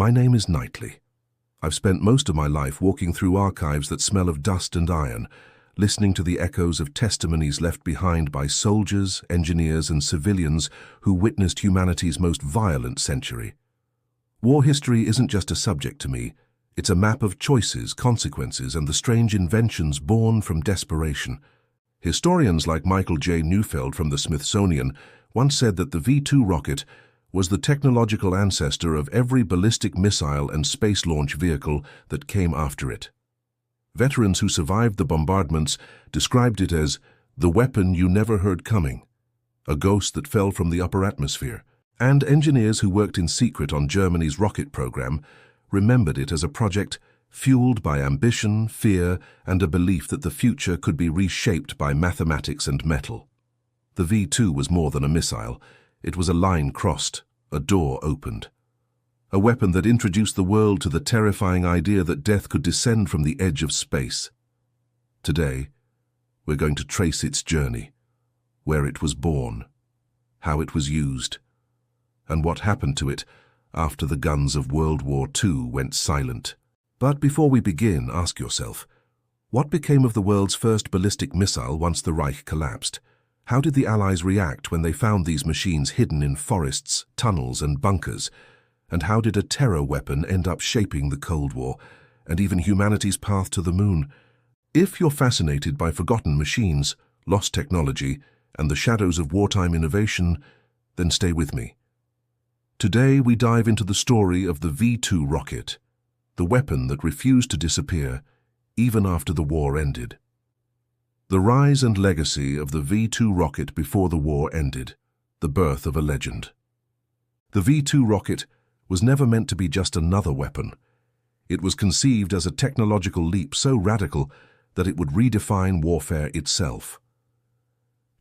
My name is Knightley. I've spent most of my life walking through archives that smell of dust and iron, listening to the echoes of testimonies left behind by soldiers, engineers, and civilians who witnessed humanity's most violent century. War history isn't just a subject to me. It's a map of choices, consequences, and the strange inventions born from desperation. Historians like Michael J. Neufeld from the Smithsonian once said that the V-2 rocket was the technological ancestor of every ballistic missile and space launch vehicle that came after it. Veterans who survived the bombardments described it as the weapon you never heard coming, a ghost that fell from the upper atmosphere. And engineers who worked in secret on Germany's rocket program remembered it as a project fueled by ambition, fear, and a belief that the future could be reshaped by mathematics and metal. The V-2 was more than a missile. It was a line crossed, a door opened. A weapon that introduced the world to the terrifying idea that death could descend from the edge of space. Today, we're going to trace its journey, where it was born, how it was used, and what happened to it after the guns of World War II went silent. But before we begin, ask yourself, what became of the world's first ballistic missile once the Reich collapsed? How did the Allies react when they found these machines hidden in forests, tunnels, and bunkers? And how did a terror weapon end up shaping the Cold War, and even humanity's path to the moon? If you're fascinated by forgotten machines, lost technology, and the shadows of wartime innovation, then stay with me. Today we dive into the story of the V-2 rocket, the weapon that refused to disappear even after the war ended. The rise and legacy of the V-2 rocket before the war ended, the birth of a legend. The V-2 rocket was never meant to be just another weapon. It was conceived as a technological leap so radical that it would redefine warfare itself.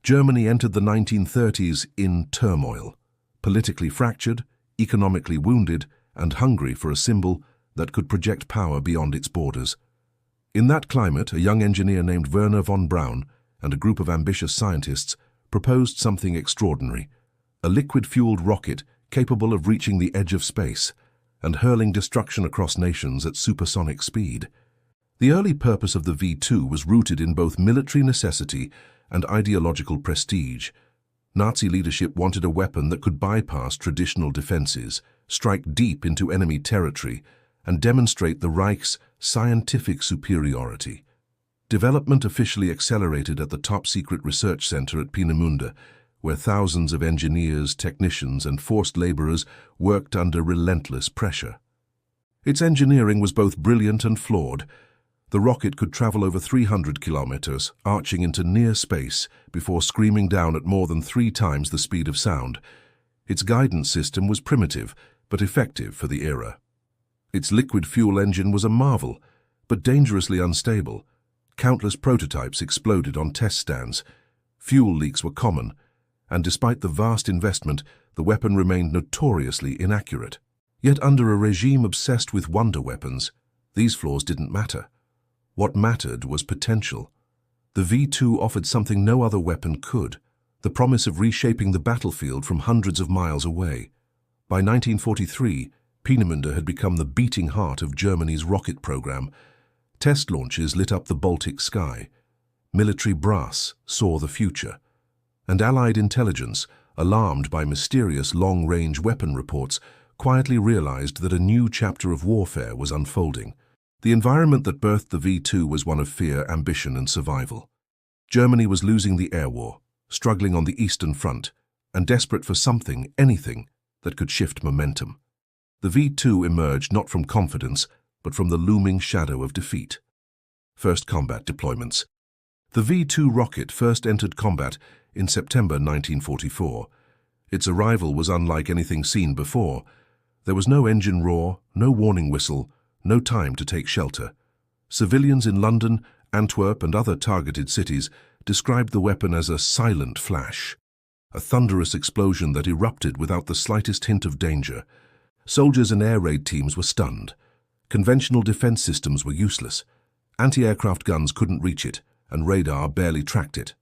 Germany entered the 1930s in turmoil, politically fractured, economically wounded, and hungry for a symbol that could project power beyond its borders. In that climate, a young engineer named Werner von Braun and a group of ambitious scientists proposed something extraordinary, a liquid-fueled rocket capable of reaching the edge of space and hurling destruction across nations at supersonic speed. The early purpose of the V-2 was rooted in both military necessity and ideological prestige. Nazi leadership wanted a weapon that could bypass traditional defenses, strike deep into enemy territory, and demonstrate the Reich's scientific superiority. Development officially accelerated at the top-secret research center at Peenemünde, where thousands of engineers, technicians, and forced laborers worked under relentless pressure. Its engineering was both brilliant and flawed. The rocket could travel over 300 kilometers, arching into near space before screaming down at more than 3 times the speed of sound. Its guidance system was primitive, but effective for the era. Its liquid fuel engine was a marvel, but dangerously unstable. Countless prototypes exploded on test stands. Fuel leaks were common, and despite the vast investment, the weapon remained notoriously inaccurate. Yet under a regime obsessed with wonder weapons, these flaws didn't matter. What mattered was potential. The V-2 offered something no other weapon could, the promise of reshaping the battlefield from hundreds of miles away. By 1943, Peenemünde had become the beating heart of Germany's rocket program. Test launches lit up the Baltic sky. Military brass saw the future. And Allied intelligence, alarmed by mysterious long-range weapon reports, quietly realized that a new chapter of warfare was unfolding. The environment that birthed the V-2 was one of fear, ambition, and survival. Germany was losing the air war, struggling on the Eastern Front, and desperate for something, anything, that could shift momentum. The V-2 emerged not from confidence, but from the looming shadow of defeat. First combat deployments. The V-2 rocket first entered combat in September 1944. Its arrival was unlike anything seen before. There was no engine roar, no warning whistle, no time to take shelter. Civilians in London, Antwerp, and other targeted cities described the weapon as a silent flash, a thunderous explosion that erupted without the slightest hint of danger. Soldiers and air raid teams were stunned. Conventional defense systems were useless. Anti-aircraft guns couldn't reach it, and radar barely tracked it.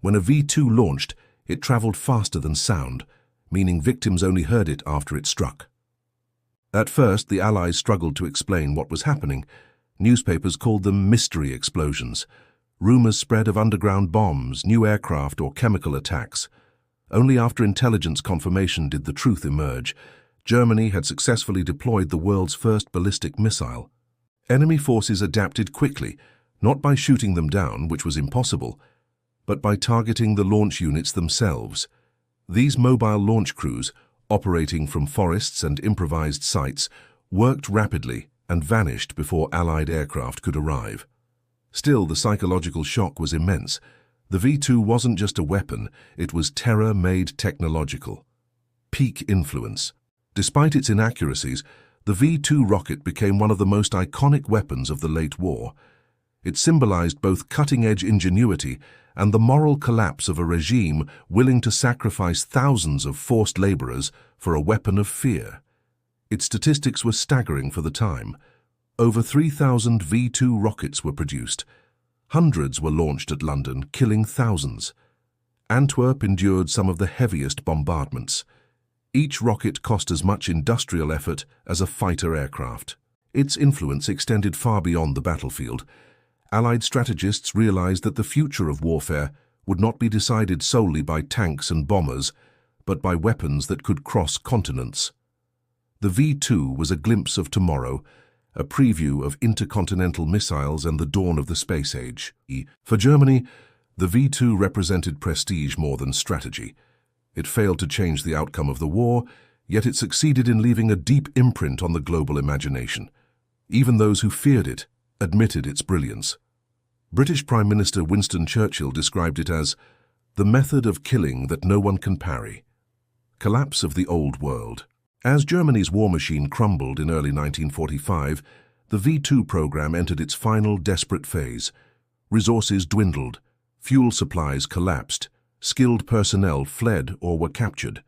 When a V-2 launched, it traveled faster than sound, meaning victims only heard it after it struck. At first, the Allies struggled to explain what was happening. Newspapers called them mystery explosions. Rumors spread of underground bombs, new aircraft, or chemical attacks. Only after intelligence confirmation did the truth emerge. Germany had successfully deployed the world's first ballistic missile. Enemy forces adapted quickly, not by shooting them down, which was impossible, but by targeting the launch units themselves. These mobile launch crews, operating from forests and improvised sites, worked rapidly and vanished before Allied aircraft could arrive. Still, the psychological shock was immense. The V-2 wasn't just a weapon, it was terror made technological. Peak influence. Despite its inaccuracies, the V-2 rocket became one of the most iconic weapons of the late war. It symbolized both cutting-edge ingenuity and the moral collapse of a regime willing to sacrifice thousands of forced laborers for a weapon of fear. Its statistics were staggering for the time. Over 3,000 V-2 rockets were produced. Hundreds were launched at London, killing thousands. Antwerp endured some of the heaviest bombardments. Each rocket cost as much industrial effort as a fighter aircraft. Its influence extended far beyond the battlefield. Allied strategists realized that the future of warfare would not be decided solely by tanks and bombers, but by weapons that could cross continents. The V-2 was a glimpse of tomorrow, a preview of intercontinental missiles and the dawn of the space age. For Germany, the V-2 represented prestige more than strategy. It failed to change the outcome of the war, yet it succeeded in leaving a deep imprint on the global imagination. Even those who feared it admitted its brilliance. British Prime Minister Winston Churchill described it as the method of killing that no one can parry. Collapse of the old world. As Germany's war machine crumbled in early 1945, the V-2 program entered its final desperate phase. Resources dwindled, fuel supplies collapsed, skilled personnel fled or were captured.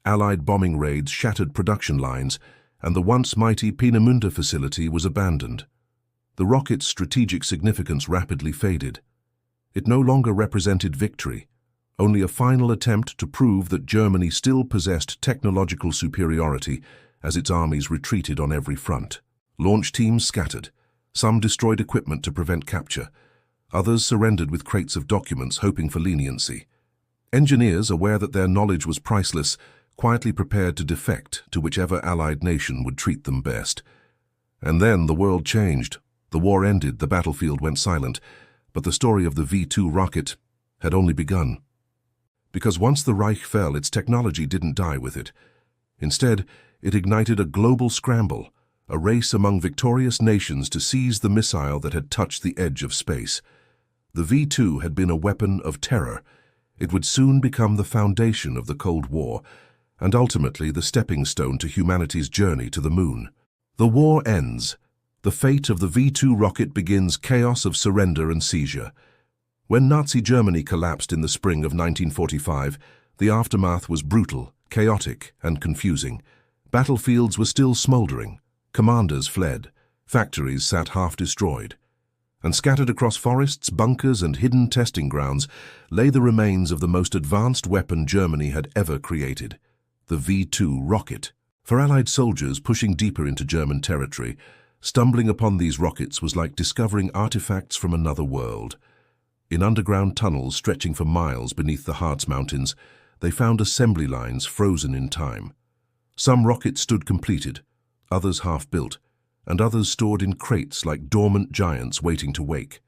Allied bombing raids shattered production lines, and the once mighty Peenemünde facility was abandoned. The rocket's strategic significance rapidly faded. It no longer represented victory, only a final attempt to prove that Germany still possessed technological superiority as its armies retreated on every front. Launch teams scattered. Some destroyed equipment to prevent capture. Others surrendered with crates of documents hoping for leniency. Engineers, aware that their knowledge was priceless, quietly prepared to defect to whichever Allied nation would treat them best. And then the world changed. The war ended, the battlefield went silent, but the story of the V-2 rocket had only begun. Because once the Reich fell, its technology didn't die with it. Instead, it ignited a global scramble, a race among victorious nations to seize the missile that had touched the edge of space. The V-2 had been a weapon of terror. It would soon become the foundation of the Cold War, and ultimately the stepping stone to humanity's journey to the moon. The war ends. The fate of the V-2 rocket begins chaos of surrender and seizure. When Nazi Germany collapsed in the spring of 1945, the aftermath was brutal, chaotic, and confusing. Battlefields were still smoldering. Commanders fled. Factories sat half-destroyed. And scattered across forests, bunkers, and hidden testing grounds lay the remains of the most advanced weapon Germany had ever created, the V-2 rocket. For Allied soldiers pushing deeper into German territory, stumbling upon these rockets was like discovering artifacts from another world. In underground tunnels stretching for miles beneath the Harz Mountains, they found assembly lines frozen in time. Some rockets stood completed, others half-built, and others stored in crates like dormant giants waiting to wake.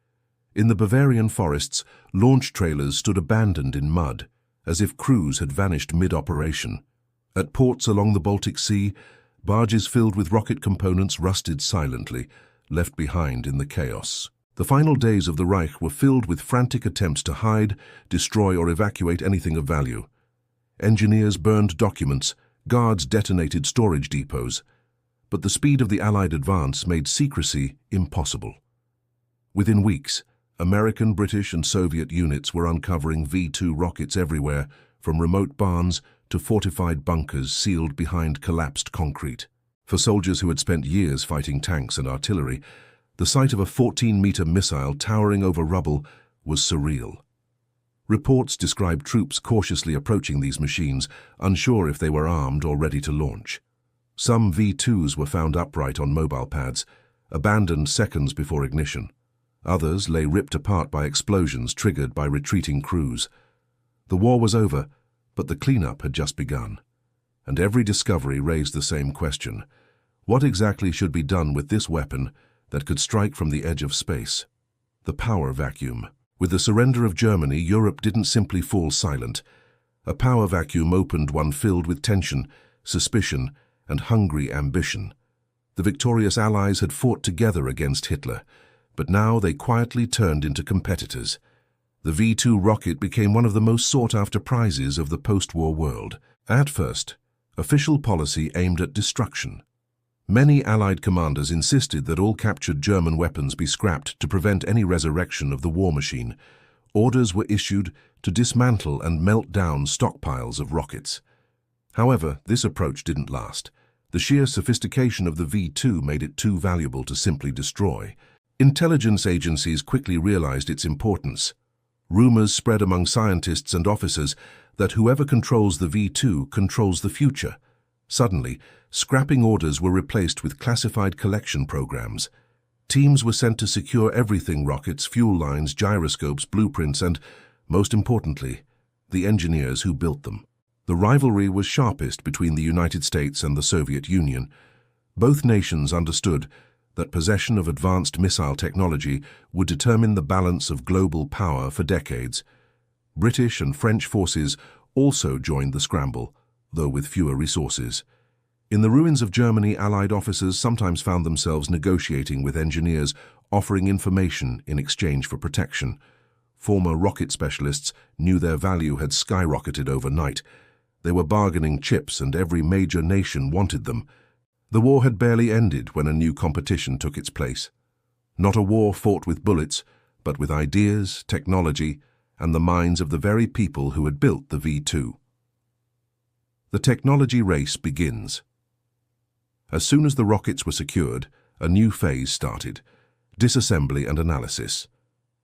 In the Bavarian forests, launch trailers stood abandoned in mud, as if crews had vanished mid-operation. At ports along the Baltic Sea, barges filled with rocket components rusted silently, left behind in the chaos. The final days of the Reich were filled with frantic attempts to hide, destroy, or evacuate anything of value. Engineers burned documents, guards detonated storage depots, but the speed of the Allied advance made secrecy impossible. Within weeks, American, British, and Soviet units were uncovering V-2 rockets everywhere, from remote barns to fortified bunkers sealed behind collapsed concrete. For soldiers who had spent years fighting tanks and artillery, the sight of a 14-meter missile towering over rubble was surreal. Reports described troops cautiously approaching these machines, unsure if they were armed or ready to launch. Some V-2s were found upright on mobile pads, abandoned seconds before ignition. Others lay ripped apart by explosions triggered by retreating crews. The war was over, but the cleanup had just begun. And every discovery raised the same question. What exactly should be done with this weapon that could strike from the edge of space? The power vacuum. With the surrender of Germany, Europe didn't simply fall silent. A power vacuum opened, one filled with tension, suspicion, and hungry ambition. The victorious Allies had fought together against Hitler, but now they quietly turned into competitors. The V-2 rocket became one of the most sought-after prizes of the post-war world. At first, official policy aimed at destruction. Many Allied commanders insisted that all captured German weapons be scrapped to prevent any resurrection of the war machine. Orders were issued to dismantle and melt down stockpiles of rockets. However, this approach didn't last. The sheer sophistication of the V-2 made it too valuable to simply destroy. Intelligence agencies quickly realized its importance. Rumors spread among scientists and officers that whoever controls the V-2 controls the future. Suddenly, scrapping orders were replaced with classified collection programs. Teams were sent to secure everything: rockets, fuel lines, gyroscopes, blueprints, and, most importantly, the engineers who built them. The rivalry was sharpest between the United States and the Soviet Union. Both nations understood that possession of advanced missile technology would determine the balance of global power for decades. British and French forces also joined the scramble, though with fewer resources. In the ruins of Germany, Allied officers sometimes found themselves negotiating with engineers, offering information in exchange for protection. Former rocket specialists knew their value had skyrocketed overnight. They were bargaining chips, and every major nation wanted them. The war had barely ended when a new competition took its place. Not a war fought with bullets, but with ideas, technology, and the minds of the very people who had built the V-2. The technology race begins. As soon as the rockets were secured, a new phase started: disassembly and analysis.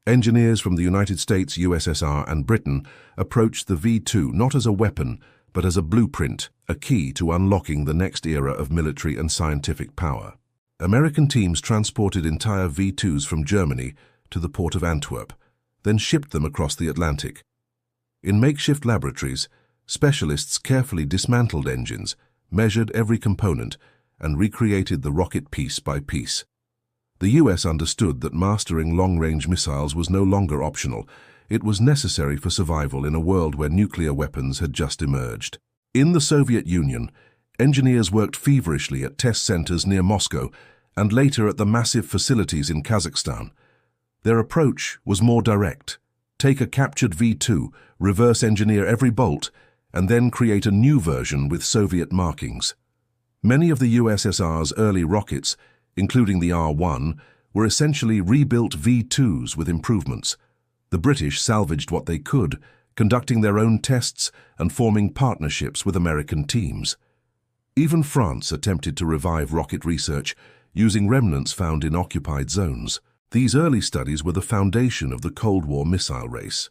Engineers from the United States, USSR, and Britain approached the V-2 not as a weapon, but as a blueprint, a key to unlocking the next era of military and scientific power. American teams transported entire V-2s from Germany to the port of Antwerp, then shipped them across the Atlantic. In makeshift laboratories, specialists carefully dismantled engines, measured every component, and recreated the rocket piece by piece. The US understood that mastering long-range missiles was no longer optional. It was necessary for survival in a world where nuclear weapons had just emerged. In the Soviet Union, engineers worked feverishly at test centers near Moscow and later at the massive facilities in Kazakhstan. Their approach was more direct: take a captured V-2, reverse engineer every bolt, and then create a new version with Soviet markings. Many of the USSR's early rockets, including the R-1, were essentially rebuilt V-2s with improvements. The British salvaged what they could, conducting their own tests and forming partnerships with American teams. Even France attempted to revive rocket research, using remnants found in occupied zones. These early studies were the foundation of the Cold War missile race.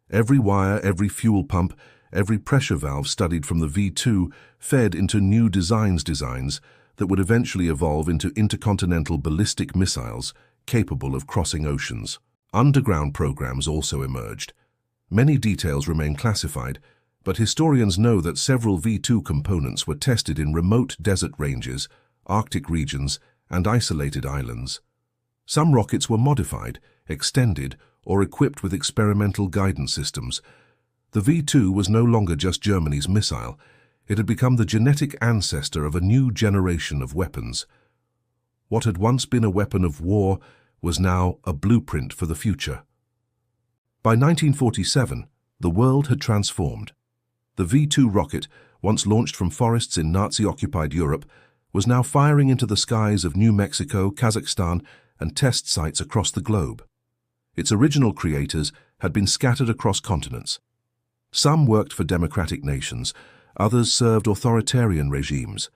Every wire, every fuel pump, every pressure valve studied from the V-2 fed into new designs that would eventually evolve into intercontinental ballistic missiles capable of crossing oceans. Underground programs also emerged. Many details remain classified, but historians know that several V-2 components were tested in remote desert ranges, Arctic regions, and isolated islands. Some rockets were modified, extended, or equipped with experimental guidance systems. The V-2 was no longer just Germany's missile. It had become the genetic ancestor of a new generation of weapons. What had once been a weapon of war was now a blueprint for the future. By 1947, the world had transformed. The V-2 rocket, once launched from forests in Nazi-occupied Europe, was now firing into the skies of New Mexico, Kazakhstan, and test sites across the globe. Its original creators had been scattered across continents. Some worked for democratic nations, others served authoritarian regimes.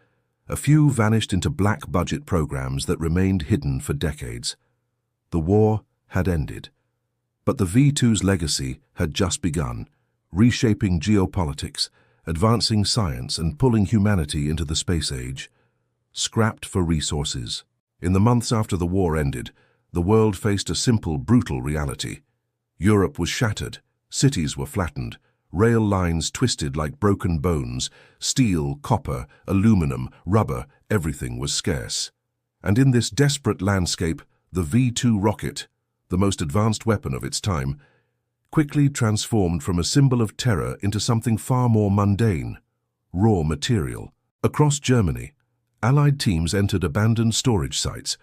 A few vanished into black-budget programs that remained hidden for decades. The war had ended, but the V-2's legacy had just begun, reshaping geopolitics, advancing science, and pulling humanity into the space age. scrapped for resources. In the months after the war ended, the world faced a simple, brutal reality. Europe was shattered, cities were flattened, rail lines twisted like broken bones, steel, copper, aluminum, rubber, everything was scarce. And in this desperate landscape, the V-2 rocket, the most advanced weapon of its time, quickly transformed from a symbol of terror into something far more mundane, raw material. Across Germany, Allied teams entered abandoned storage sites,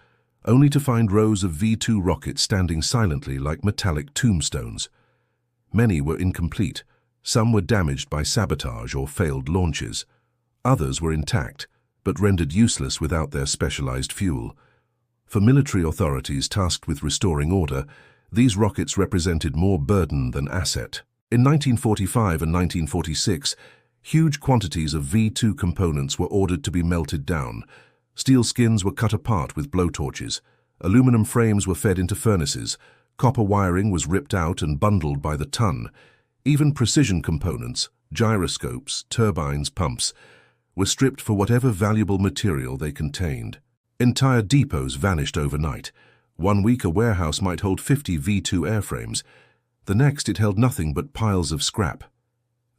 only to find rows of V-2 rockets standing silently like metallic tombstones. Many were incomplete, some were damaged by sabotage or failed launches. Others were intact, but rendered useless without their specialized fuel. For military authorities tasked with restoring order, these rockets represented more burden than asset. In 1945 and 1946, huge quantities of V-2 components were ordered to be melted down. Steel skins were cut apart with blowtorches. Aluminum frames were fed into furnaces. Copper wiring was ripped out and bundled by the ton. Even precision components, gyroscopes, turbines, pumps, were stripped for whatever valuable material they contained. Entire depots vanished overnight. One week a warehouse might hold 50 V-2 airframes. The next it held nothing but piles of scrap.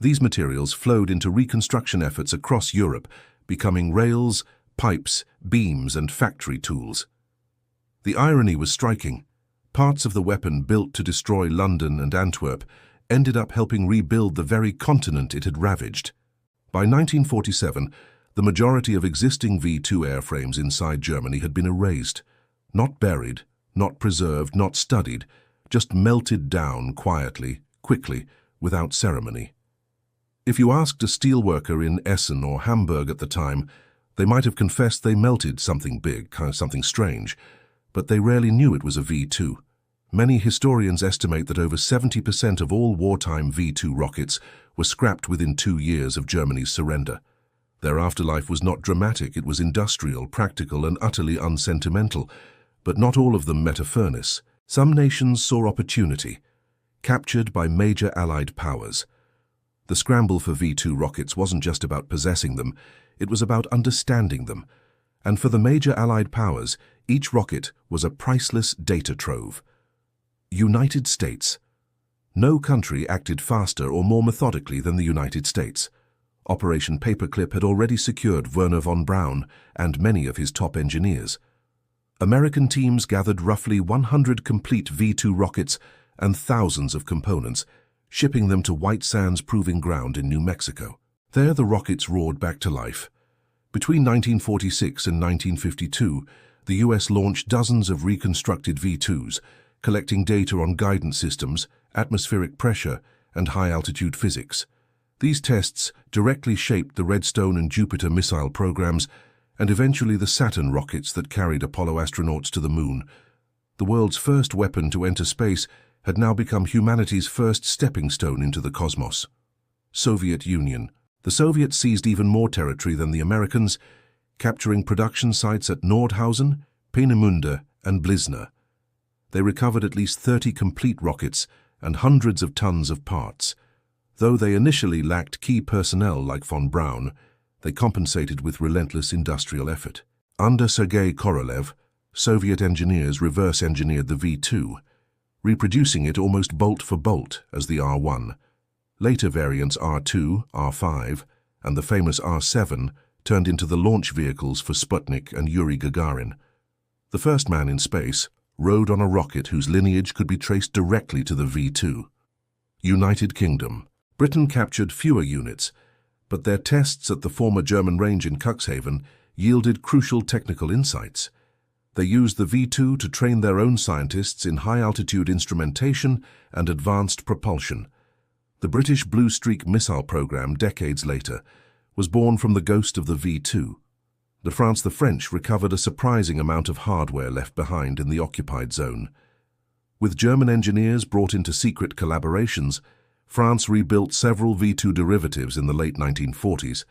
These materials flowed into reconstruction efforts across Europe, becoming rails, pipes, beams, and factory tools. The irony was striking. Parts of the weapon built to destroy London and Antwerp ended up helping rebuild the very continent it had ravaged. By 1947, the majority of existing V-2 airframes inside Germany had been erased. Not buried, not preserved, not studied, just melted down quietly, quickly, without ceremony. If you asked a steelworker in Essen or Hamburg at the time, they might have confessed they melted something big, something strange, but they rarely knew it was a V-2. Many historians estimate that over 70% of all wartime V-2 rockets were scrapped within 2 years of Germany's surrender. Their afterlife was not dramatic, it was industrial, practical, and utterly unsentimental. But not all of them met a furnace. Some nations saw opportunity, captured by major Allied powers. The scramble for V-2 rockets wasn't just about possessing them, it was about understanding them. And for the major Allied powers, each rocket was a priceless data trove. United States. No country acted faster or more methodically than the United States. Operation Paperclip had already secured Wernher von Braun and many of his top engineers. American teams gathered roughly 100 complete V-2 rockets and thousands of components, shipping them to White Sands Proving Ground in New Mexico. There the rockets roared back to life. Between 1946 and 1952, the US launched dozens of reconstructed V-2s, collecting data on guidance systems, atmospheric pressure, and high-altitude physics. These tests directly shaped the Redstone and Jupiter missile programs and eventually the Saturn rockets that carried Apollo astronauts to the moon. The world's first weapon to enter space had now become humanity's first stepping stone into the cosmos. Soviet Union. The Soviets seized even more territory than the Americans, capturing production sites at Nordhausen, Peenemünde, and Blizna. They recovered at least 30 complete rockets and hundreds of tons of parts. Though they initially lacked key personnel like von Braun, they compensated with relentless industrial effort. Under Sergei Korolev, Soviet engineers reverse-engineered the V-2, reproducing it almost bolt for bolt as the R-1. Later variants R-2, R-5, and the famous R-7 turned into the launch vehicles for Sputnik and Yuri Gagarin. The first man in space rode on a rocket whose lineage could be traced directly to the V-2. United Kingdom. Britain captured fewer units, but their tests at the former German range in Cuxhaven yielded crucial technical insights. They used the V-2 to train their own scientists in high-altitude instrumentation and advanced propulsion. The British Blue Streak missile program, decades later, was born from the ghost of the V-2. The French recovered a surprising amount of hardware left behind in the occupied zone. With German engineers brought into secret collaborations, France rebuilt several V-2 derivatives in the late 1940s,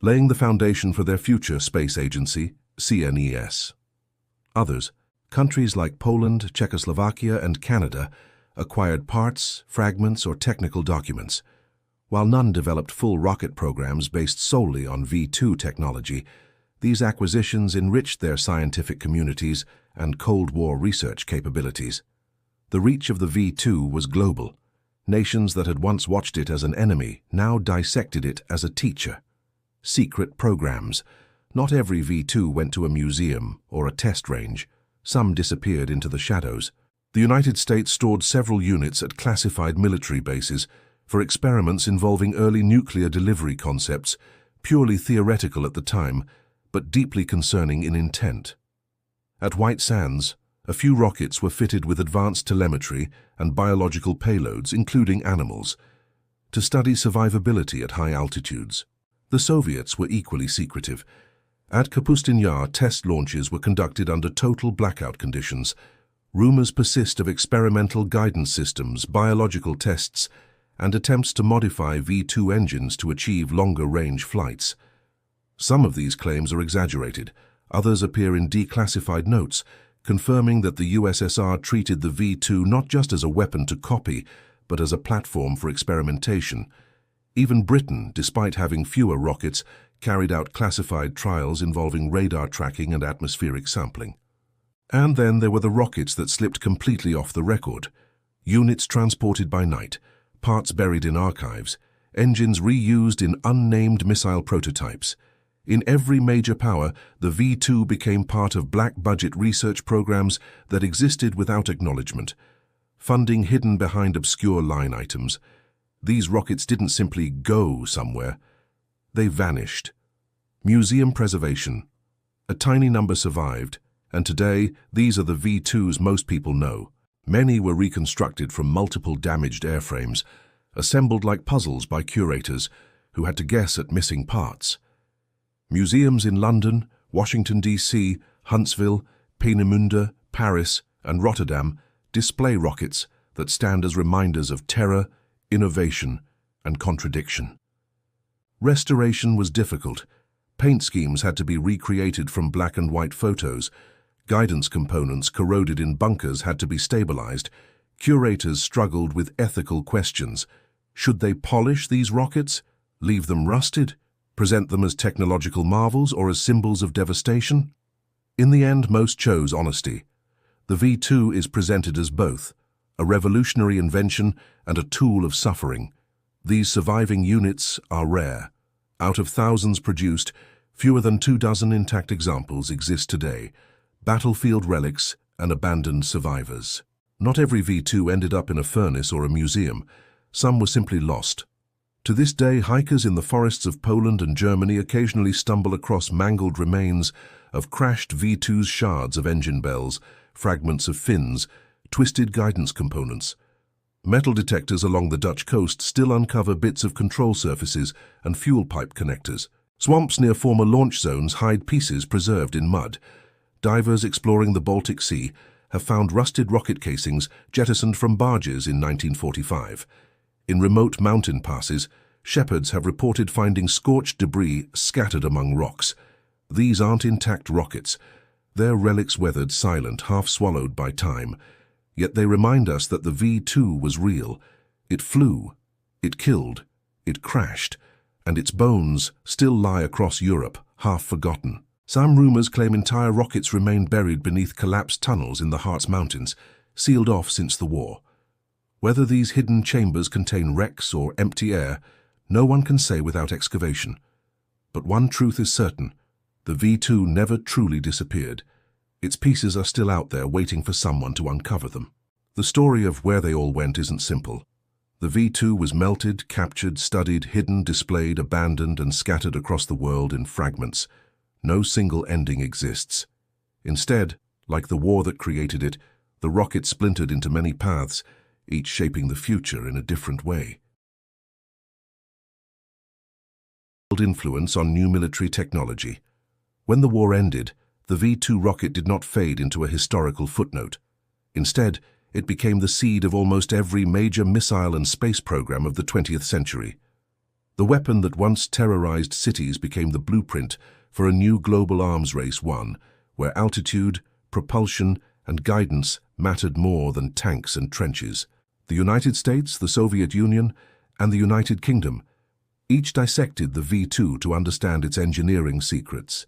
laying the foundation for their future space agency, CNES. Others, countries like Poland, Czechoslovakia, and Canada, acquired parts, fragments, or technical documents. While none developed full rocket programs based solely on V-2 technology, These acquisitions enriched their scientific communities and Cold War research capabilities. The reach of the V-2 was global. Nations that had once watched it as an enemy now dissected it as a teacher. Secret programs. Not every V-2 went to a museum or a test range. Some disappeared into the shadows. The United States stored several units at classified military bases for experiments involving early nuclear delivery concepts, purely theoretical at the time, but deeply concerning in intent. At White Sands, a few rockets were fitted with advanced telemetry and biological payloads, including animals, to study survivability at high altitudes. The Soviets were equally secretive. At Kapustin Yar, test launches were conducted under total blackout conditions. Rumors persist of experimental guidance systems, biological tests, and attempts to modify V-2 engines to achieve longer-range flights. Some of these claims are exaggerated. Others appear in declassified notes, confirming that the USSR treated the V-2 not just as a weapon to copy, but as a platform for experimentation. Even Britain, despite having fewer rockets, carried out classified trials involving radar tracking and atmospheric sampling. And then there were the rockets that slipped completely off the record. Units transported by night, parts buried in archives, engines reused in unnamed missile prototypes. In every major power, the V-2 became part of black-budget research programs that existed without acknowledgement, funding hidden behind obscure line items. These rockets didn't simply go somewhere. They vanished. Museum preservation. A tiny number survived, and today these are the V-2s most people know. Many were reconstructed from multiple damaged airframes, assembled like puzzles by curators who had to guess at missing parts. Museums in London, Washington, D.C., Huntsville, Peenemünde, Paris, and Rotterdam display rockets that stand as reminders of terror, innovation, and contradiction. Restoration was difficult. Paint schemes had to be recreated from black and white photos. Guidance components corroded in bunkers had to be stabilized. Curators struggled with ethical questions. Should they polish these rockets? Leave them rusted? Present them as technological marvels or as symbols of devastation? In the end, most chose honesty. The V-2 is presented as both, a revolutionary invention and a tool of suffering. These surviving units are rare. Out of thousands produced, fewer than 24 intact examples exist today, battlefield relics and abandoned survivors. Not every V-2 ended up in a furnace or a museum. Some were simply lost. To this day, hikers in the forests of Poland and Germany occasionally stumble across mangled remains of crashed V-2's shards of engine bells, fragments of fins, twisted guidance components. Metal detectors along the Dutch coast still uncover bits of control surfaces and fuel pipe connectors. Swamps near former launch zones hide pieces preserved in mud. Divers exploring the Baltic Sea have found rusted rocket casings jettisoned from barges in 1945. In remote mountain passes, shepherds have reported finding scorched debris scattered among rocks. These aren't intact rockets. They're relics weathered, silent, half swallowed by time. Yet they remind us that the V-2 was real. It flew, it killed, it crashed, and its bones still lie across Europe, half forgotten. Some rumors claim entire rockets remain buried beneath collapsed tunnels in the Harz Mountains, sealed off since the war. Whether these hidden chambers contain wrecks or empty air, no one can say without excavation. But one truth is certain: the V-2 never truly disappeared. Its pieces are still out there waiting for someone to uncover them. The story of where they all went isn't simple. The V-2 was melted, captured, studied, hidden, displayed, abandoned, and scattered across the world in fragments. No single ending exists. Instead, like the war that created it, the rocket splintered into many paths, each shaping the future in a different way. Influence on new military technology. When the war ended, the V-2 rocket did not fade into a historical footnote. Instead, it became the seed of almost every major missile and space program of the 20th century. The weapon that once terrorized cities became the blueprint for a new global arms race, one where altitude, propulsion, and guidance mattered more than tanks and trenches. The United States, the Soviet Union, and the United Kingdom each dissected the V-2 to understand its engineering secrets.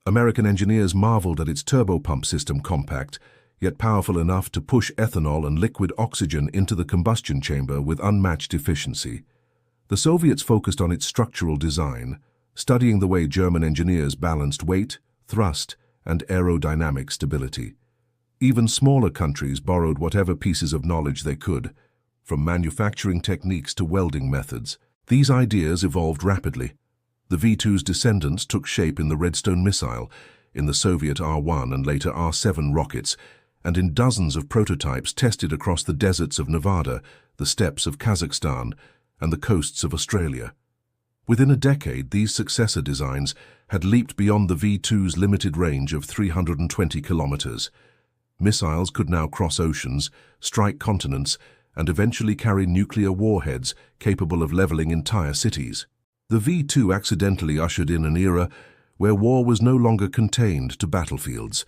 American engineers marveled at its turbopump system, compact, yet powerful enough to push ethanol and liquid oxygen into the combustion chamber with unmatched efficiency. The Soviets focused on its structural design, studying the way German engineers balanced weight, thrust, and aerodynamic stability. Even smaller countries borrowed whatever pieces of knowledge they could, from manufacturing techniques to welding methods. These ideas evolved rapidly. The V-2's descendants took shape in the Redstone missile, in the Soviet R-1 and later R-7 rockets, and in dozens of prototypes tested across the deserts of Nevada, the steppes of Kazakhstan, and the coasts of Australia. Within a decade, these successor designs had leaped beyond the V-2's limited range of 320 kilometers. Missiles could now cross oceans, strike continents, and eventually carry nuclear warheads capable of leveling entire cities. The V-2 accidentally ushered in an era where war was no longer contained to battlefields.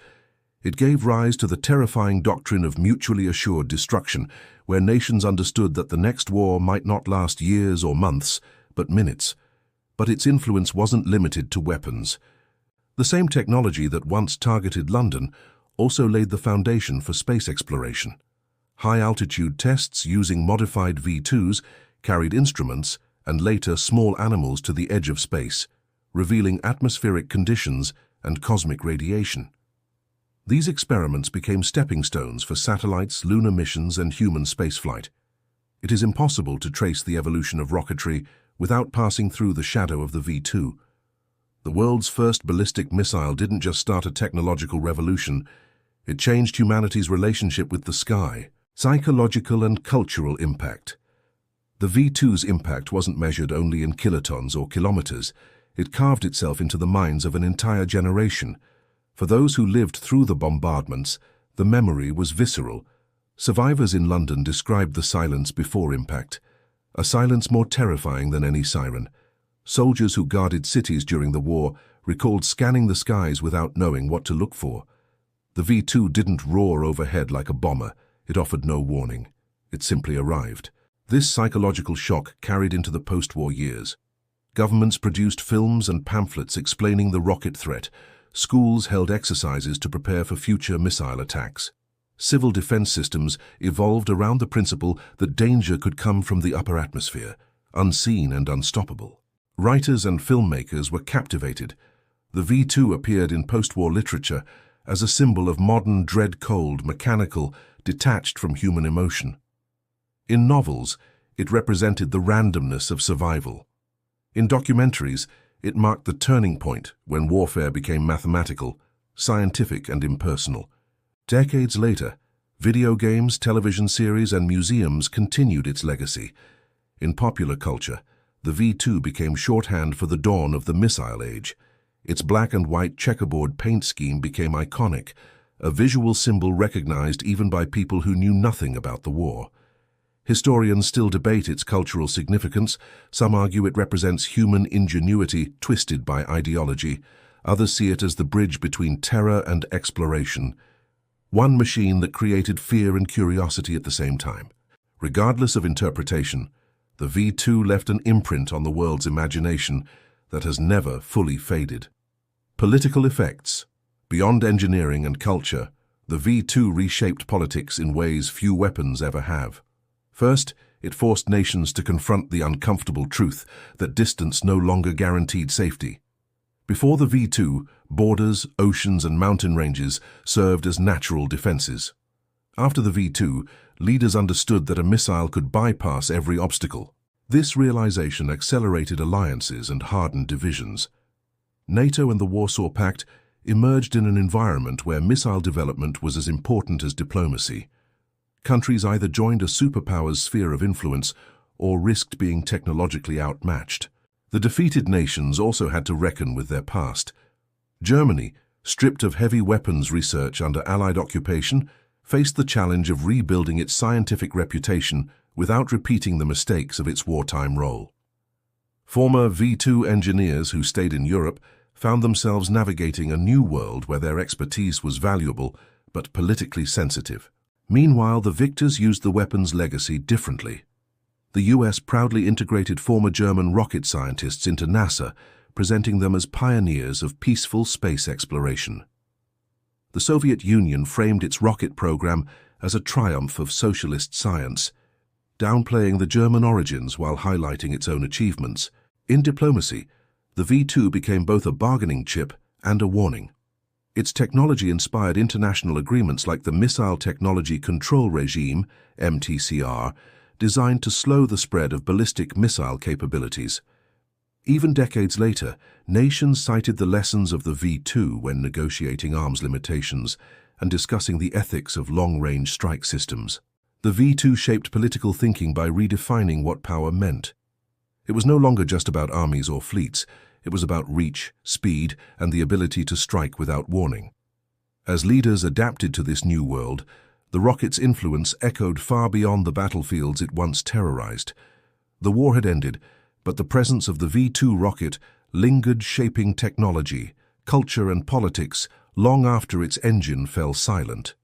It gave rise to the terrifying doctrine of mutually assured destruction, where nations understood that the next war might not last years or months, but minutes. But its influence wasn't limited to weapons. The same technology that once targeted London also laid the foundation for space exploration. High-altitude tests using modified V-2s carried instruments and later small animals to the edge of space, revealing atmospheric conditions and cosmic radiation. These experiments became stepping stones for satellites, lunar missions, and human spaceflight. It is impossible to trace the evolution of rocketry without passing through the shadow of the V-2. The world's first ballistic missile didn't just start a technological revolution, it changed humanity's relationship with the sky. Psychological and cultural impact. The V-2's impact wasn't measured only in kilotons or kilometers. It carved itself into the minds of an entire generation. For those who lived through the bombardments, the memory was visceral. Survivors in London described the silence before impact, a silence more terrifying than any siren. Soldiers who guarded cities during the war recalled scanning the skies without knowing what to look for. The V-2 didn't roar overhead like a bomber. It offered no warning. It simply arrived. This psychological shock carried into the post-war years. Governments produced films and pamphlets explaining the rocket threat. Schools held exercises to prepare for future missile attacks. Civil defense systems evolved around the principle that danger could come from the upper atmosphere, unseen and unstoppable. Writers and filmmakers were captivated. The V-2 appeared in post-war literature as a symbol of modern dread-cold, mechanical, detached from human emotion. In novels, it represented the randomness of survival. In documentaries, it marked the turning point when warfare became mathematical, scientific, and impersonal. Decades later, video games, television series, and museums continued its legacy. In popular culture, the V-2 became shorthand for the dawn of the missile age. Its black and white checkerboard paint scheme became iconic, a visual symbol recognized even by people who knew nothing about the war. Historians still debate its cultural significance. Some argue it represents human ingenuity twisted by ideology. Others see it as the bridge between terror and exploration. One machine that created fear and curiosity at the same time. Regardless of interpretation, the V-2 left an imprint on the world's imagination that has never fully faded. Political effects. Beyond engineering and culture, the V-2 reshaped politics in ways few weapons ever have. First, it forced nations to confront the uncomfortable truth that distance no longer guaranteed safety. Before the V-2, borders, oceans, and mountain ranges served as natural defenses. After the V-2, leaders understood that a missile could bypass every obstacle. This realization accelerated alliances and hardened divisions. NATO and the Warsaw Pact emerged in an environment where missile development was as important as diplomacy. Countries either joined a superpower's sphere of influence or risked being technologically outmatched. The defeated nations also had to reckon with their past. Germany, stripped of heavy weapons research under Allied occupation, faced the challenge of rebuilding its scientific reputation without repeating the mistakes of its wartime role. Former V-2 engineers who stayed in Europe found themselves navigating a new world where their expertise was valuable but politically sensitive. Meanwhile, the victors used the weapon's legacy differently. The US proudly integrated former German rocket scientists into NASA, presenting them as pioneers of peaceful space exploration. The Soviet Union framed its rocket program as a triumph of socialist science, downplaying the German origins while highlighting its own achievements. In diplomacy, the V-2 became both a bargaining chip and a warning. Its technology inspired international agreements like the Missile Technology Control Regime, MTCR, designed to slow the spread of ballistic missile capabilities. Even decades later, nations cited the lessons of the V-2 when negotiating arms limitations and discussing the ethics of long-range strike systems. The V-2 shaped political thinking by redefining what power meant. It was no longer just about armies or fleets. It was about reach, speed, and the ability to strike without warning. As leaders adapted to this new world, the rocket's influence echoed far beyond the battlefields it once terrorized. The war had ended, but the presence of the V-2 rocket lingered, shaping technology, culture, and politics long after its engine fell silent.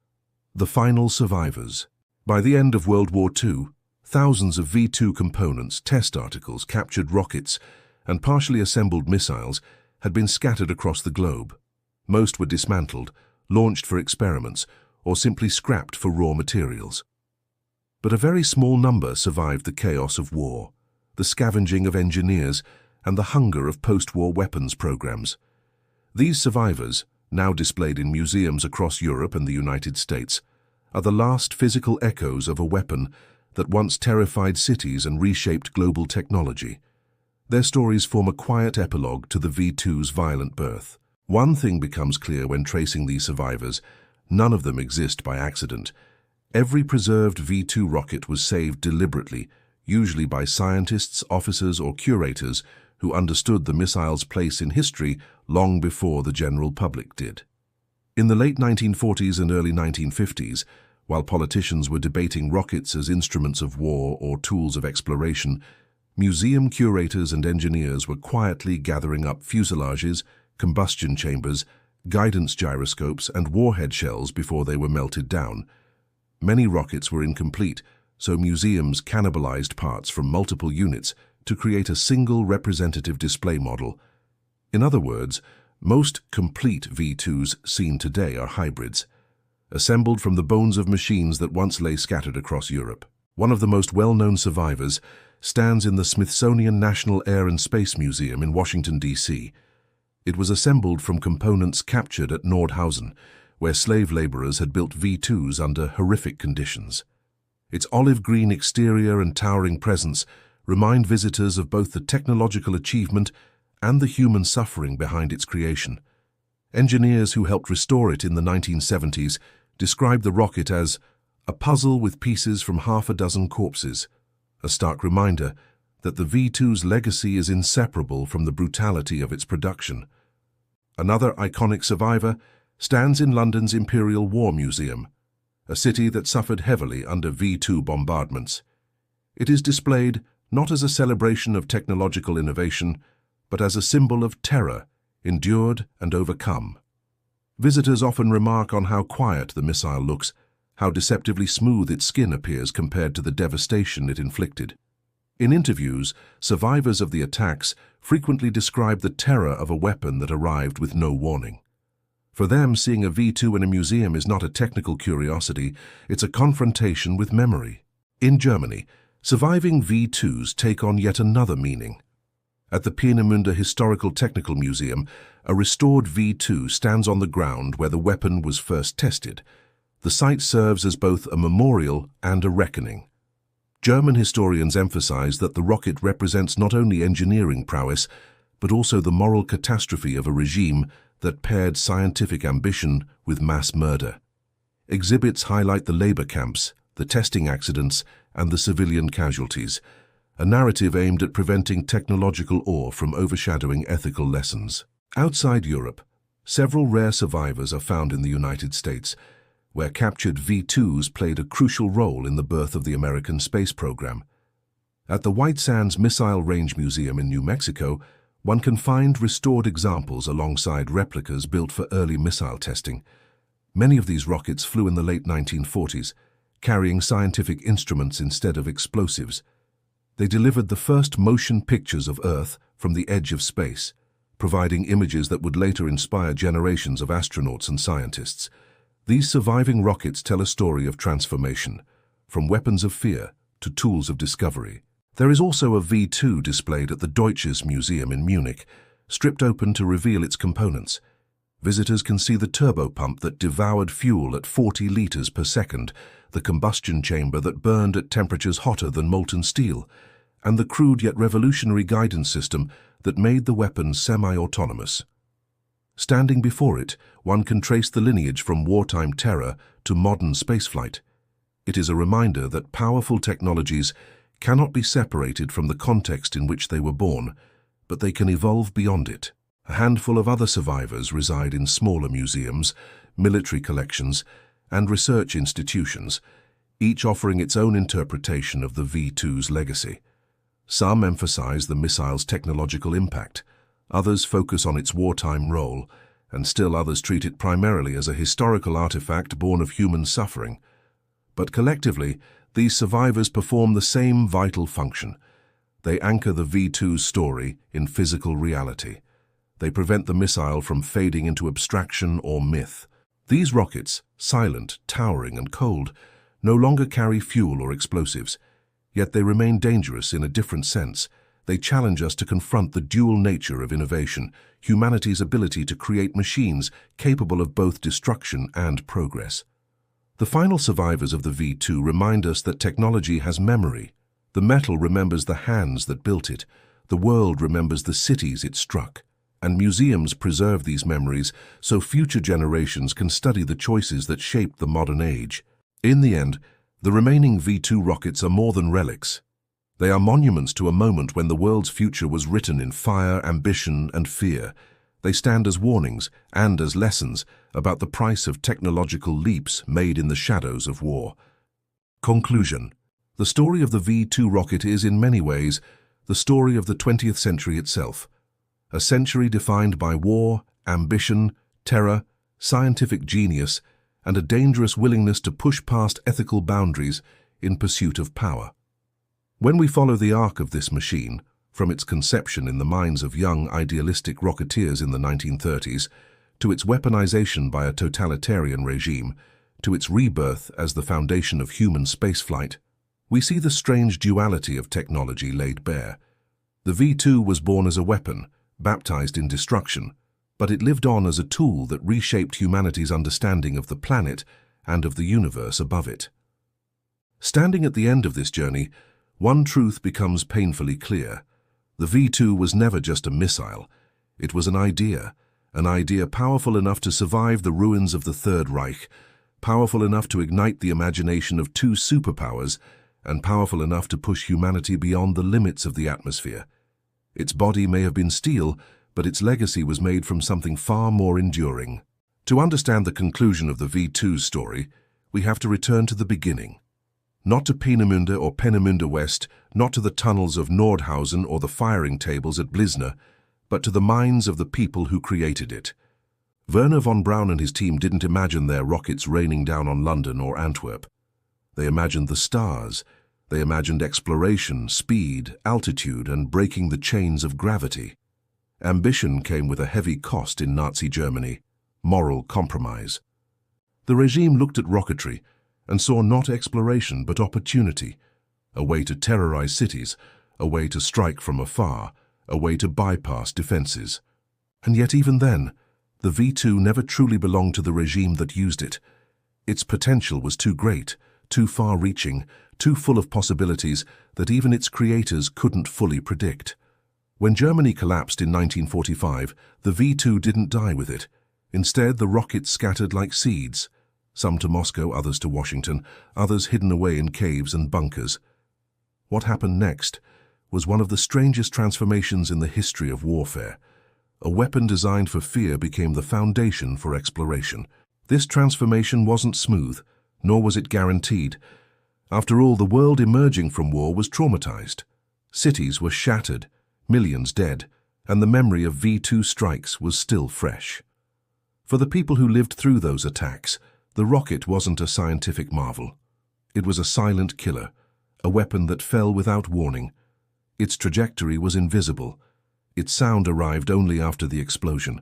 The final survivors. By the end of World War II, thousands of V-2 components, test articles, captured rockets, and partially assembled missiles had been scattered across the globe. Most were dismantled, launched for experiments, or simply scrapped for raw materials. But a very small number survived the chaos of war, the scavenging of engineers, and the hunger of post-war weapons programs. These survivors, now displayed in museums across Europe and the United States, are the last physical echoes of a weapon that once terrified cities and reshaped global technology. Their stories form a quiet epilogue to the V-2's violent birth. One thing becomes clear when tracing these survivors: none of them exist by accident. Every preserved V-2 rocket was saved deliberately, usually by scientists, officers, or curators who understood the missile's place in history long before the general public did. In the late 1940s and early 1950s, while politicians were debating rockets as instruments of war or tools of exploration, museum curators and engineers were quietly gathering up fuselages, combustion chambers, guidance gyroscopes, and warhead shells before they were melted down. Many rockets were incomplete, so museums cannibalized parts from multiple units to create a single representative display model. In other words, most complete V-2s seen today are hybrids, assembled from the bones of machines that once lay scattered across Europe. One of the most well-known survivors stands in the Smithsonian National Air and Space Museum in Washington, D.C. It was assembled from components captured at Nordhausen, where slave laborers had built V-2s under horrific conditions. Its olive-green exterior and towering presence remind visitors of both the technological achievement and the human suffering behind its creation. Engineers who helped restore it in the 1970s described the rocket as a puzzle with pieces from half a dozen corpses, a stark reminder that the V-2's legacy is inseparable from the brutality of its production. Another iconic survivor stands in London's Imperial War Museum, a city that suffered heavily under V-2 bombardments. It is displayed not as a celebration of technological innovation, but as a symbol of terror, endured and overcome. Visitors often remark on how quiet the missile looks, how deceptively smooth its skin appears compared to the devastation it inflicted. In interviews, survivors of the attacks frequently describe the terror of a weapon that arrived with no warning. For them, seeing a V-2 in a museum is not a technical curiosity, it's a confrontation with memory. In Germany, surviving V-2s take on yet another meaning. At the Peenemünde Historical Technical Museum, a restored V-2 stands on the ground where the weapon was first tested. The site serves as both a memorial and a reckoning. German historians emphasize that the rocket represents not only engineering prowess, but also the moral catastrophe of a regime that paired scientific ambition with mass murder. Exhibits highlight the labor camps, the testing accidents, and the civilian casualties, a narrative aimed at preventing technological awe from overshadowing ethical lessons. Outside Europe, several rare survivors are found in the United States, where captured V-2s played a crucial role in the birth of the American space program. At the White Sands Missile Range Museum in New Mexico, one can find restored examples alongside replicas built for early missile testing. Many of these rockets flew in the late 1940s, carrying scientific instruments instead of explosives. They delivered the first motion pictures of Earth from the edge of space. providing images that would later inspire generations of astronauts and scientists. These surviving rockets tell a story of transformation, from weapons of fear to tools of discovery. There is also a V-2 displayed at the Deutsches Museum in Munich, stripped open to reveal its components. Visitors can see the turbopump that devoured fuel at 40 liters per second, the combustion chamber that burned at temperatures hotter than molten steel, and the crude yet revolutionary guidance system that made the weapon semi-autonomous. Standing before it, one can trace the lineage from wartime terror to modern spaceflight. It is a reminder that powerful technologies cannot be separated from the context in which they were born, but they can evolve beyond it. A handful of other survivors reside in smaller museums, military collections, and research institutions, each offering its own interpretation of the V-2's legacy. Some emphasize the missile's technological impact, others focus on its wartime role, and still others treat it primarily as a historical artifact born of human suffering. But collectively, these survivors perform the same vital function. They anchor the V-2's story in physical reality. They prevent the missile from fading into abstraction or myth. These rockets, silent, towering, and cold, no longer carry fuel or explosives, yet they remain dangerous in a different sense. They challenge us to confront the dual nature of innovation, humanity's ability to create machines capable of both destruction and progress. The final survivors of the V-2 remind us that technology has memory. The metal remembers the hands that built it, the world remembers the cities it struck, and museums preserve these memories so future generations can study the choices that shaped the modern age. In the end, the remaining V-2 rockets are more than relics. They are monuments to a moment when the world's future was written in fire, ambition, and fear. They stand as warnings and as lessons about the price of technological leaps made in the shadows of war. Conclusion. The story of the V-2 rocket is, in many ways, the story of the 20th century itself. A century defined by war, ambition, terror, scientific genius, and a dangerous willingness to push past ethical boundaries in pursuit of power. When we follow the arc of this machine, from its conception in the minds of young idealistic rocketeers in the 1930s, to its weaponization by a totalitarian regime, to its rebirth as the foundation of human spaceflight, we see the strange duality of technology laid bare. The V-2 was born as a weapon, baptized in destruction, but it lived on as a tool that reshaped humanity's understanding of the planet and of the universe above it. Standing at the end of this journey, one truth becomes painfully clear. The V-2 was never just a missile. It was an idea powerful enough to survive the ruins of the Third Reich, powerful enough to ignite the imagination of two superpowers, and powerful enough to push humanity beyond the limits of the atmosphere. Its body may have been steel, but its legacy was made from something far more enduring. To understand the conclusion of the V-2's story, we have to return to the beginning. Not to Peenemünde or Peenemünde West, not to the tunnels of Nordhausen or the firing tables at Blizna, but to the minds of the people who created it. Werner von Braun and his team didn't imagine their rockets raining down on London or Antwerp. They imagined the stars. They imagined exploration, speed, altitude, and breaking the chains of gravity. Ambition came with a heavy cost in Nazi Germany, moral compromise. The regime looked at rocketry and saw not exploration but opportunity, a way to terrorize cities, a way to strike from afar, a way to bypass defenses. And yet even then, the V-2 never truly belonged to the regime that used it. Its potential was too great, too far-reaching, too full of possibilities that even its creators couldn't fully predict. When Germany collapsed in 1945, the V-2 didn't die with it. Instead, the rockets scattered like seeds, some to Moscow, others to Washington, others hidden away in caves and bunkers. What happened next was one of the strangest transformations in the history of warfare. A weapon designed for fear became the foundation for exploration. This transformation wasn't smooth, nor was it guaranteed. After all, the world emerging from war was traumatized. Cities were shattered, millions dead, and the memory of V-2 strikes was still fresh. For the people who lived through those attacks, the rocket wasn't a scientific marvel. It was a silent killer, a weapon that fell without warning. Its trajectory was invisible. Its sound arrived only after the explosion,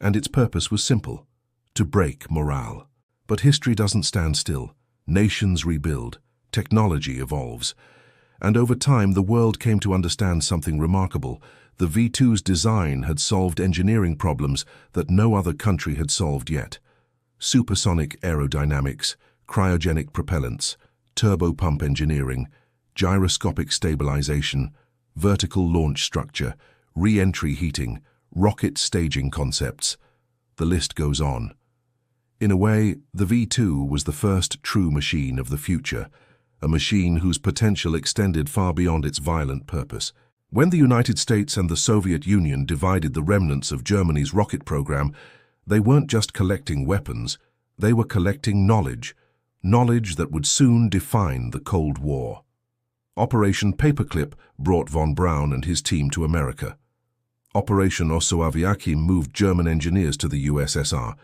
and its purpose was simple: to break morale. But history doesn't stand still. Nations rebuild, technology evolves, and over time the world came to understand something remarkable. The V-2's design had solved engineering problems that no other country had solved yet. Supersonic aerodynamics, cryogenic propellants, turbopump engineering, gyroscopic stabilization, vertical launch structure, re-entry heating, rocket staging concepts. The list goes on. In a way, the V-2 was the first true machine of the future, a machine whose potential extended far beyond its violent purpose. When the United States and the Soviet Union divided the remnants of Germany's rocket program, they weren't just collecting weapons, they were collecting knowledge that would soon define the Cold War. Operation Paperclip brought von Braun and his team to America. Operation Ossoaviaki moved German engineers to the USSR.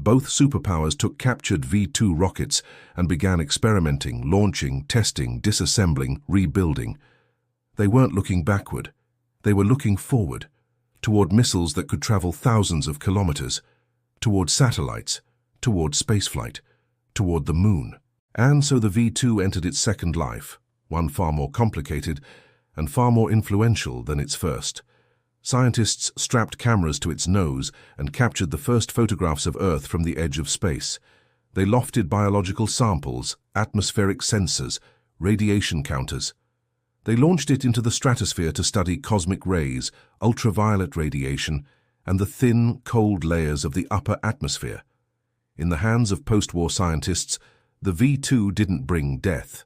Both superpowers took captured V-2 rockets and began experimenting, launching, testing, disassembling, rebuilding. They weren't looking backward. They were looking forward, toward missiles that could travel thousands of kilometers, toward satellites, toward spaceflight, toward the moon. And so the V-2 entered its second life, one far more complicated and far more influential than its first. Scientists strapped cameras to its nose and captured the first photographs of Earth from the edge of space. They lofted biological samples, atmospheric sensors, radiation counters. They launched it into the stratosphere to study cosmic rays, ultraviolet radiation, and the thin, cold layers of the upper atmosphere. In the hands of post-war scientists, the V-2 didn't bring death.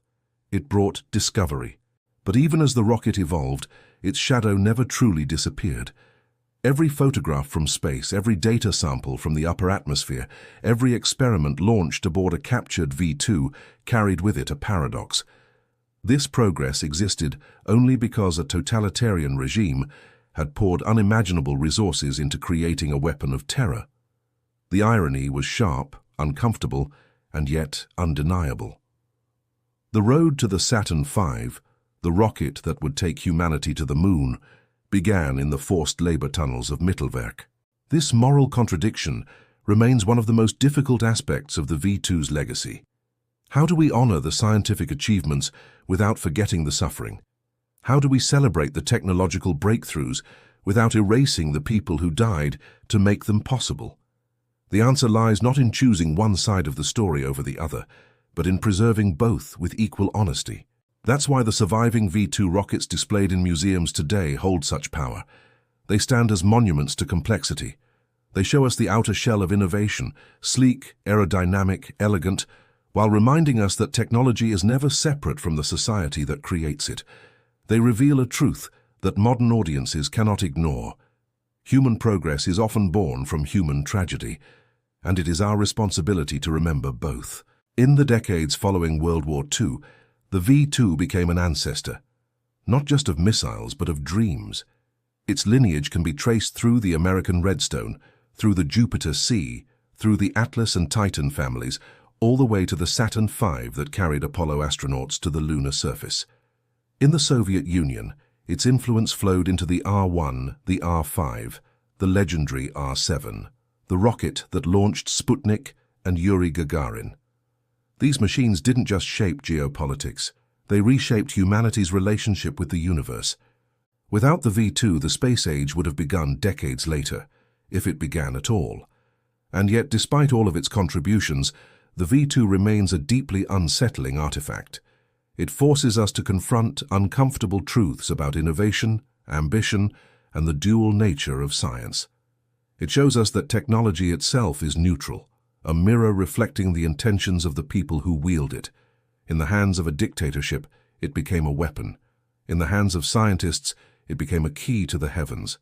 It brought discovery. But even as the rocket evolved, its shadow never truly disappeared. Every photograph from space, every data sample from the upper atmosphere, every experiment launched aboard a captured V-2 carried with it a paradox. This progress existed only because a totalitarian regime had poured unimaginable resources into creating a weapon of terror. The irony was sharp, uncomfortable, and yet undeniable. The road to the Saturn V, the rocket that would take humanity to the moon, began in the forced labor tunnels of Mittelwerk. This moral contradiction remains one of the most difficult aspects of the V-2's legacy. How do we honor the scientific achievements without forgetting the suffering? How do we celebrate the technological breakthroughs without erasing the people who died to make them possible? The answer lies not in choosing one side of the story over the other, but in preserving both with equal honesty. That's why the surviving V-2 rockets displayed in museums today hold such power. They stand as monuments to complexity. They show us the outer shell of innovation, sleek, aerodynamic, elegant, while reminding us that technology is never separate from the society that creates it. They reveal a truth that modern audiences cannot ignore. Human progress is often born from human tragedy, and it is our responsibility to remember both. In the decades following World War II, the V-2 became an ancestor, not just of missiles, but of dreams. Its lineage can be traced through the American Redstone, through the Jupiter C, through the Atlas and Titan families, all the way to the Saturn V that carried Apollo astronauts to the lunar surface. In the Soviet Union, its influence flowed into the R-1, the R-5, the legendary R-7, the rocket that launched Sputnik and Yuri Gagarin. These machines didn't just shape geopolitics, they reshaped humanity's relationship with the universe. Without the V-2, the space age would have begun decades later, if it began at all. And yet, despite all of its contributions, the V-2 remains a deeply unsettling artifact. It forces us to confront uncomfortable truths about innovation, ambition, and the dual nature of science. It shows us that technology itself is neutral, a mirror reflecting the intentions of the people who wield it. In the hands of a dictatorship, it became a weapon. In the hands of scientists, it became a key to the heavens.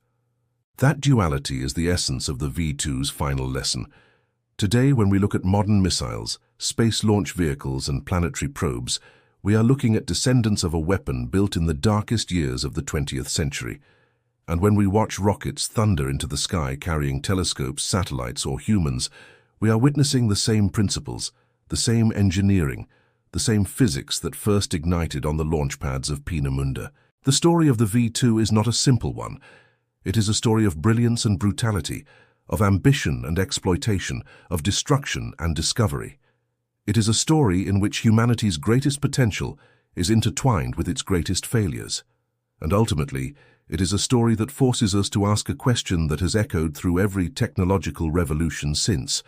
That duality is the essence of the V-2's final lesson. Today, when we look at modern missiles, space launch vehicles, and planetary probes, we are looking at descendants of a weapon built in the darkest years of the 20th century. And when we watch rockets thunder into the sky carrying telescopes, satellites, or humans, we are witnessing the same principles, the same engineering, the same physics that first ignited on the launch pads of Peenemünde. The story of the V-2 is not a simple one. It is a story of brilliance and brutality, of ambition and exploitation, of destruction and discovery. It is a story in which humanity's greatest potential is intertwined with its greatest failures. And ultimately, it is a story that forces us to ask a question that has echoed through every technological revolution since.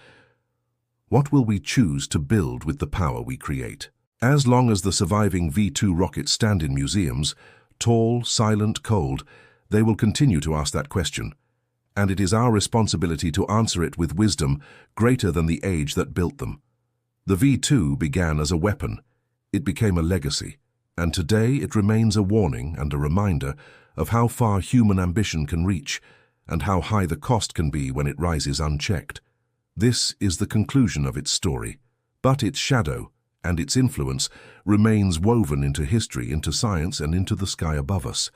What will we choose to build with the power we create? As long as the surviving V-2 rockets stand in museums, tall, silent, cold, they will continue to ask that question. And it is our responsibility to answer it with wisdom greater than the age that built them. The V-2 began as a weapon. It became a legacy. And today it remains a warning and a reminder of how far human ambition can reach and how high the cost can be when it rises unchecked. This is the conclusion of its story, but its shadow and its influence remains woven into history, into science, and into the sky above us.